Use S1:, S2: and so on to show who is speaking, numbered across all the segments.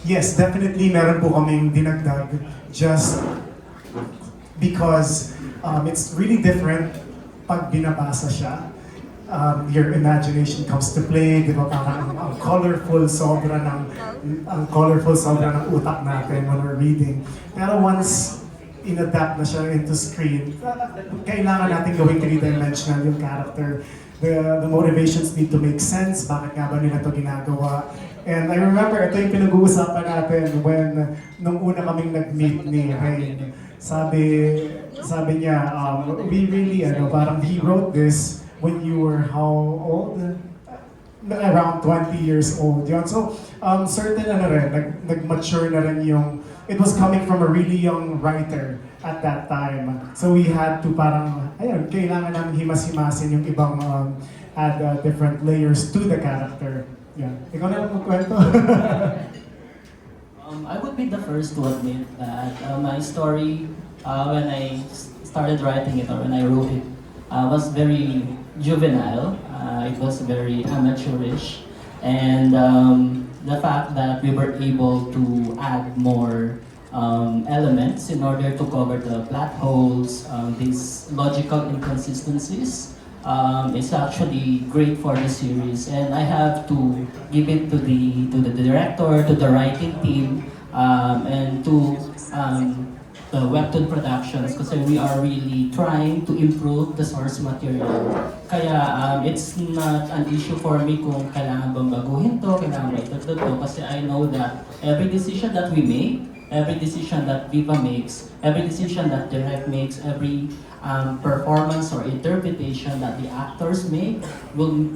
S1: Yes, definitely meron po kaming dinagdag just because it's really different pag binabasa siya. Your imagination comes to play, di ba? Parang ang colorful sobra ng utak natin when we're reading. Pero once inadapt na siya into screen, kailangan natin gawing three-dimensional yung character. The motivations need to make sense, bakit nga ba nila ito ginagawa. And I remember, ito yung pinag-uusapan natin nung una kaming nag-meet ni Rain. Sabi niya, we really, parang he wrote this when you were how old? Around 20 years old. Yun. So, certain nag-mature na rin yung, it was coming from a really young writer at that time. So we had to parang, kailangan namin himas-himasin yung ibang add different layers to the character. Yeah. Ikaw na lang magkwento.
S2: I would be the first to admit that my story, when I started writing it or when I wrote it, was very juvenile. It was very amateurish. And the fact that we were able to add more elements in order to cover the plot holes, these logical inconsistencies, is actually great for the series, and I have to give it to the director, to the writing team, and to the Webtoon Productions, kasi we are really trying to improve the source material. Kaya it's not an issue for me kung kailangan bang baguhin to, kailangan ba ito, kasi I know that every decision that we make, every decision that Viva makes, every decision that Direct makes, every performance or interpretation that the actors make will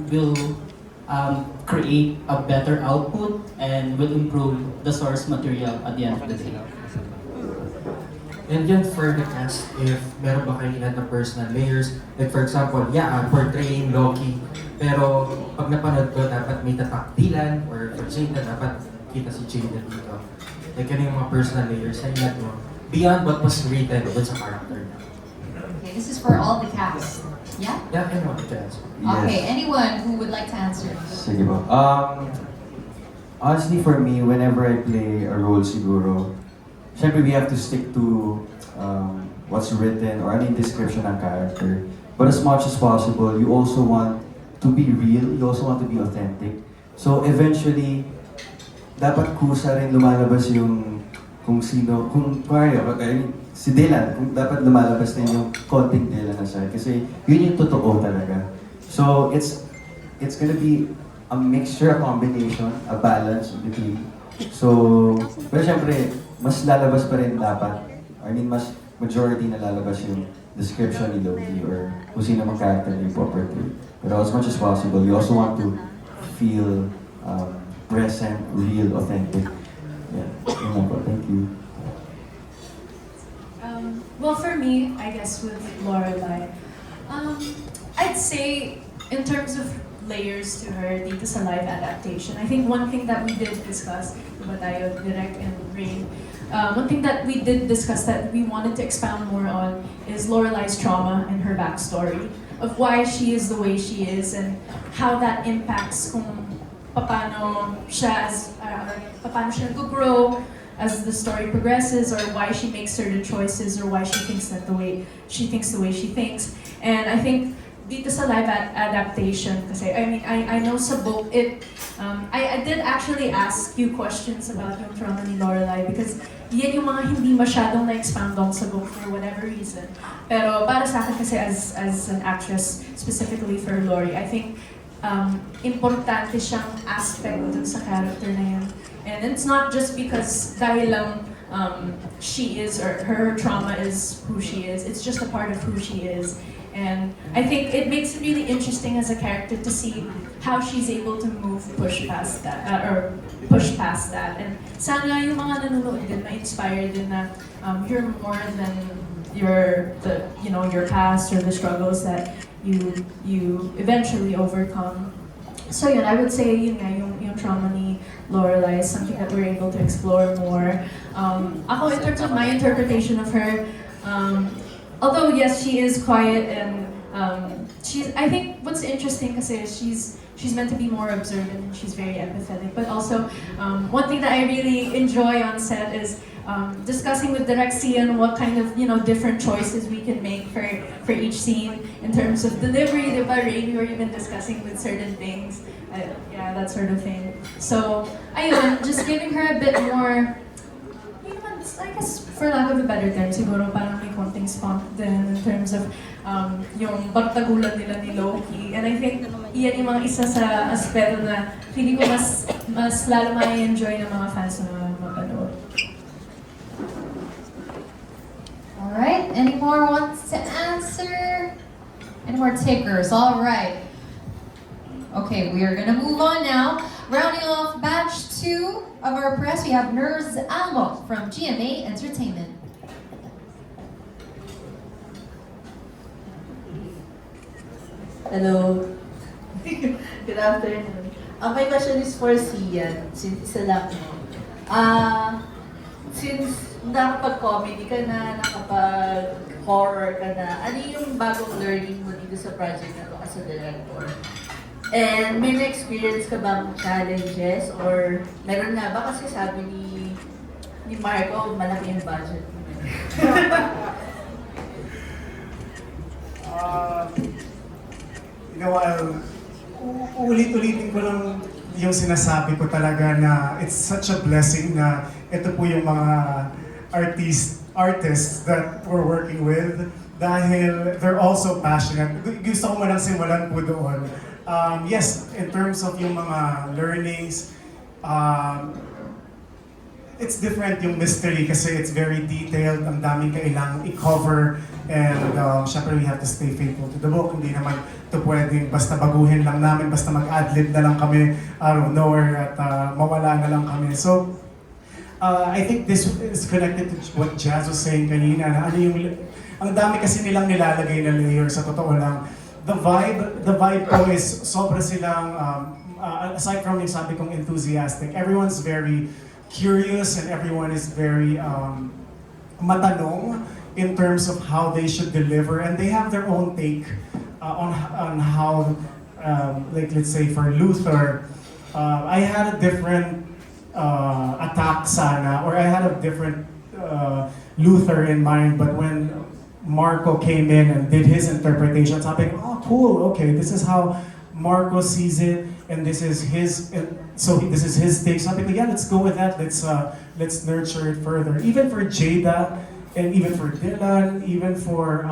S2: create a better output and will improve the source material at the end of the day.
S3: And yun for the cast, if meron ba kayong ilan na personal layers, like for example, portraying Loki, pero pag napanood ko, dapat may tataktilan, or for Jada, dapat kita si Jada dito. Like ano yung mga personal layers na ilan mo, beyond what was written dun sa character niya.
S4: Okay, this is for all the cast. Yeah?
S3: Yeah, I know, yes.
S4: Okay, anyone who would like to answer?
S5: Sige po. Honestly, for me, whenever I play a role siguro, syempre we have to stick to what's written or any description ng character. But as much as possible, you also want to be real, you also want to be authentic. So eventually, dapat kusa rin lumalabas yung kung sino, kung si Dylan, kung dapat lumalabas din yung konting Dylan na siya. Kasi yun yung totoo talaga. So it's gonna be a mixture, a combination, a balance between. So, pero syempre, mas lalabas pa rin dapat. I mean, mas majority na lalabas yung description ni Loki or kung sino mang character niya yung property. Pero as much as possible, you also want to feel present, real, authentic. Yeah, yun lang po. Thank you.
S6: Well, for me, I guess with Lorelai, I'd say in terms of layers to her dito sa live adaptation, I think one thing that we did discuss, diba tayo, Direct and Rain, one thing that we did discuss that we wanted to expound more on is Lorelai's trauma and her backstory of why she is the way she is and how that impacts kung paano siya nag-grow as the story progresses, or why she makes certain choices, or why she thinks the way she thinks. And I think dito sa live adaptation, kasi I know sa book, I did actually ask you questions about yung trauma ni Lorelai because yan yung mga hindi masyadong na-expound on sa book for whatever reason. Pero para sa akin kasi as an actress, specifically for Lori, I think importante siyang aspect dun sa character na yan. And it's not just because dahil lang she is, or her trauma is who she is, it's just a part of who she is. And I think it makes it really interesting as a character to see how she's able to push past that. And sana yung mga nanonood din ma-inspire din na you're more than your past or the struggles that you eventually overcome. So yun, I would say yun nga, yung trauma ni Lorelai is something that we're able to explore more. Ako, in terms of my interpretation of her, although yes, she is quiet and I think what's interesting kasi she's she's meant to be more observant and she's very empathetic. But also, one thing that I really enjoy on set is discussing with Direccian what kind of different choices we can make for each scene in terms of delivery, diba? Ray, we were even discussing with certain things, yeah, that sort of thing. So, ayun, just giving her a bit more, I guess, for lack of a better term, siguro parang may konting spunk din in terms of yung pagtagulan nila ni Loki. And I think iyan yung mga isa sa aspeto na hindi ko mas lalo ma-enjoy ng mga fans na mapanood.
S4: Alright, any more wants to answer? Any more takers? Alright. Okay, we are gonna move on now. Rounding off batch 2 of our press, we have Nurs Almo from GMA Entertainment.
S7: Hello. Good afternoon. My question is for Sian, since isa lang mo. Since nakapag-comedy ka na, nakapag-horror ka na, ano yung bagong learning mo dito sa project na to as a director? And may na-experience ka bang challenges or meron nga ba kasi sabi ni Marco, malaki yung budget mo.
S1: Ulit-ulitin ko lang yung sinasabi ko talaga na it's such a blessing na ito po yung mga artists that we're working with dahil they're also passionate. Gusto ko manang simulan po doon. Yes, in terms of yung mga learnings, it's different yung mystery kasi it's very detailed, ang daming kailangang i-cover, and syempre we have to stay faithful to the book. Hindi naman ito pwedeng basta baguhin lang namin, basta mag-adlib na lang kami out of nowhere at mawala na lang kami. So, I think this is connected to what Jazz was saying kanina, na ano yung, ang dami kasi nilang nilalagay na layer sa totoo lang. The vibe po is sobra silang, aside from yung sabi kong enthusiastic, everyone's very curious and everyone is very matanong in terms of how they should deliver, and they have their own take on how, like let's say for Luther, I had a different attack sana, or I had a different Luther in mind, but when Marco came in and did his interpretation, sabi ko, oh cool, okay, this is how Marco sees it, and this is his, this is his take. Sabi ko, yeah, let's go with that. Let's nurture it further. Even for Jada, and even for Dylan, even for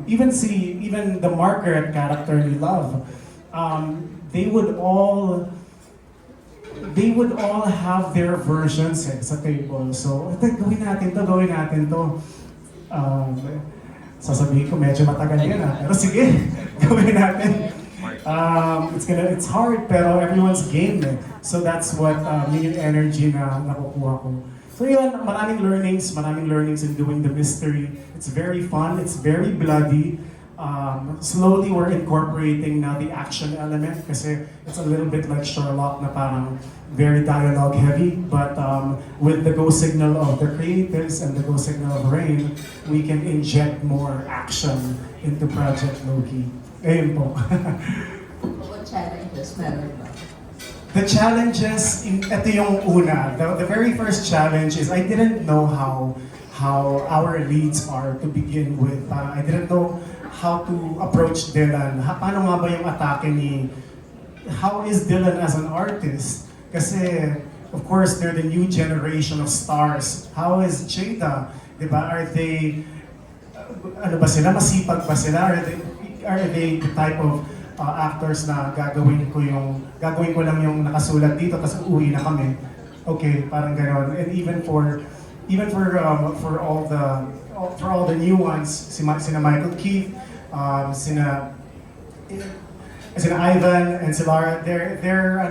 S1: even the Margaret character we love, they would all have their versions sa table. So, gawin natin to. Sasabihin ko medyo matagal yan pero sige, gawin natin. It's hard pero everyone's game eh. So that's what yung energy na nakukuha ko. So yun, maraming learnings in doing the mystery. It's very fun, it's very bloody. Slowly we're incorporating now the action element kasi it's a little bit like Sherlock na parang very dialogue heavy, but with the go signal of the creatives and the go signal of Rain, we can inject more action into Project Loki. Ayun po.
S7: What challenges meron ba?
S1: The challenges, ito yung una. The very first challenge is I didn't know how our leads are to begin with. I didn't know how to approach Dylan. Paano nga ba yung atake ni... How is Dylan as an artist? Kasi, of course, they're the new generation of stars. How is Jada? Diba? Are they... ano ba sila? Masipag ba sila? Are they the type of actors na gagawin ko lang yung nakasulat dito tapos uuwi na kami. Okay, parang gano'n. And even for all the new ones, sina Michael Keith, sina Ivan and si Lara, they're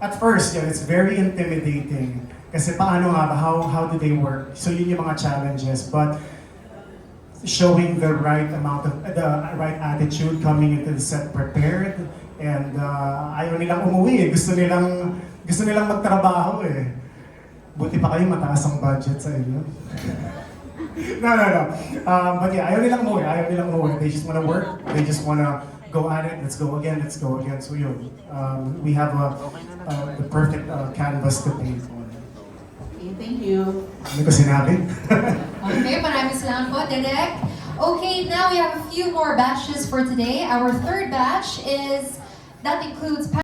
S1: at first, yeah, it's very intimidating. Kasi paano nga ba, how do they work? So yun yung mga challenges, but showing the right amount of, the right attitude, coming into the set prepared, and ayaw nilang umuwi eh. Gusto nilang magtrabaho eh. Buti pa kayo mataas ang budget sa inyo. No. But yeah, ayaw nilang umuwi. They just wanna work. They just wanna go at it, let's go again. So yun, we have the perfect canvas to paint on.
S7: Okay, thank you.
S1: Ano ko sinabi?
S4: Okay, maraming salamat po, Direk. Okay, now we have a few more batches for today. Our third batch that includes